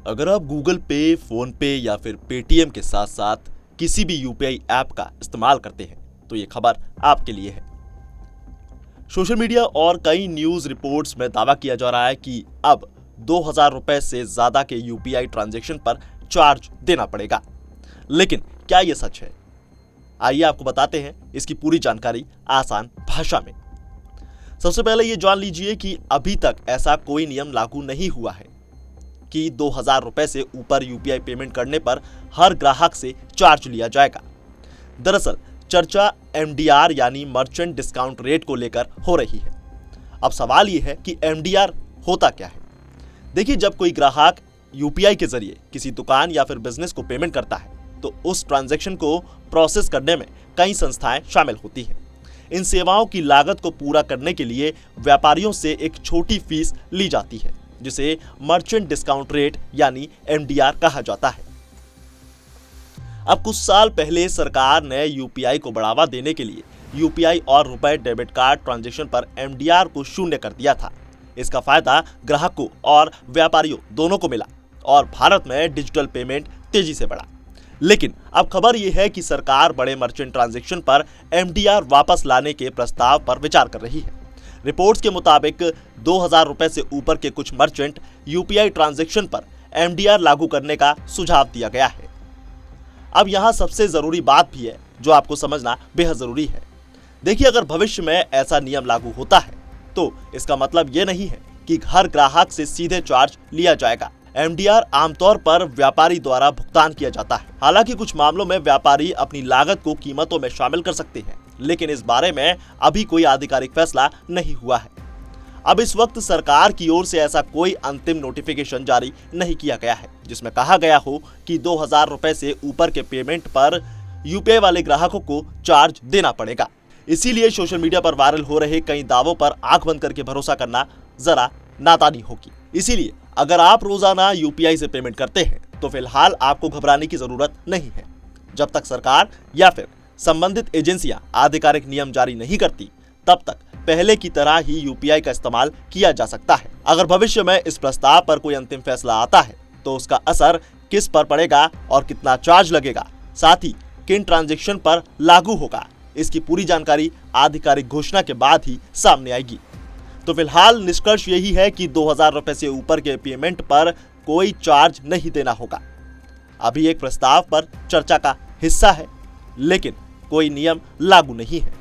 अगर आप गूगल पे, फोन पे या फिर पेटीएम के साथ साथ किसी भी यूपीआई ऐप का इस्तेमाल करते हैं तो ये खबर आपके लिए है। सोशल मीडिया और कई न्यूज रिपोर्ट्स में दावा किया जा रहा है कि अब 2000 रुपए से ज्यादा के यूपीआई ट्रांजैक्शन पर चार्ज देना पड़ेगा। लेकिन क्या यह सच है? आइए आपको बताते हैं इसकी पूरी जानकारी आसान भाषा में। सबसे पहले ये जान लीजिए कि अभी तक ऐसा कोई नियम लागू नहीं हुआ है कि 2000 रुपए से ऊपर यूपीआई पेमेंट करने पर हर ग्राहक से चार्ज लिया जाएगा। दरअसल चर्चा एमडीआर यानी मर्चेंट डिस्काउंट रेट को लेकर हो रही है। अब सवाल यह है कि एमडीआर होता क्या है? देखिए, जब कोई ग्राहक यूपीआई के जरिए किसी दुकान या फिर बिजनेस को पेमेंट करता है तो उस ट्रांजैक्शन को प्रोसेस करने में कई संस्थाएं शामिल होती हैं। इन सेवाओं की लागत को पूरा करने के लिए व्यापारियों से एक छोटी फीस ली जाती है जिसे मर्चेंट डिस्काउंट रेट यानी एमडीआर कहा जाता है। अब कुछ साल पहले सरकार ने यूपीआई को बढ़ावा देने के लिए यूपीआई और रुपए डेबिट कार्ड ट्रांजैक्शन पर एमडीआर को शून्य कर दिया था। इसका फायदा ग्राहकों और व्यापारियों दोनों को मिला और भारत में डिजिटल पेमेंट तेजी से बढ़ा। लेकिन अब खबर यह है कि सरकार बड़े मर्चेंट ट्रांजैक्शन पर एमडीआर वापस लाने के प्रस्ताव पर विचार कर रही है। रिपोर्ट्स के मुताबिक 2000 रुपए से ऊपर के कुछ मर्चेंट यूपीआई ट्रांजैक्शन पर एमडीआर लागू करने का सुझाव दिया गया है। अब यहां सबसे जरूरी बात भी है जो आपको समझना बेहद जरूरी है। देखिए, अगर भविष्य में ऐसा नियम लागू होता है तो इसका मतलब यह नहीं है कि हर ग्राहक से सीधे चार्ज लिया जाएगा। एमडीआर आमतौर पर व्यापारी द्वारा भुगतान किया जाता है। हालांकि कुछ मामलों में व्यापारी अपनी लागत को कीमतों में शामिल कर सकते हैं, लेकिन इस बारे में अभी कोई आधिकारिक फैसला नहीं हुआ है। अब इस वक्त सरकार की ओर से ऐसा कोई अंतिम नोटिफिकेशन जारी नहीं किया गया है जिसमें कहा गया हो कि 2000 रुपए से ऊपर के पेमेंट पर यूपीआई वाले ग्राहकों को चार्ज देना पड़ेगा। इसीलिए सोशल मीडिया पर वायरल हो रहे कई दावों पर आंख बंद करके भरोसा करना जरा नादानी होगी। इसीलिए अगर आप रोजाना यूपीआई से पेमेंट करते हैं तो फिलहाल आपको घबराने की जरूरत नहीं है। जब तक सरकार या फिर संबंधित एजेंसियां आधिकारिक नियम जारी नहीं करती तब तक पहले की तरह ही यूपीआई का इस्तेमाल किया जा सकता है। अगर भविष्य में इस प्रस्ताव पर कोई अंतिम फैसला आता है तो उसका असर किस पर पड़ेगा और कितना चार्ज लगेगा, साथ ही किन ट्रांजैक्शन पर लागू होगा, इसकी पूरी जानकारी आधिकारिक घोषणा के बाद ही सामने आएगी। तो फिलहाल निष्कर्ष यही है कि 2000 रुपए से ऊपर के पेमेंट पर कोई चार्ज नहीं देना होगा। अभी एक प्रस्ताव पर चर्चा का हिस्सा है, लेकिन कोई नियम लागू नहीं है।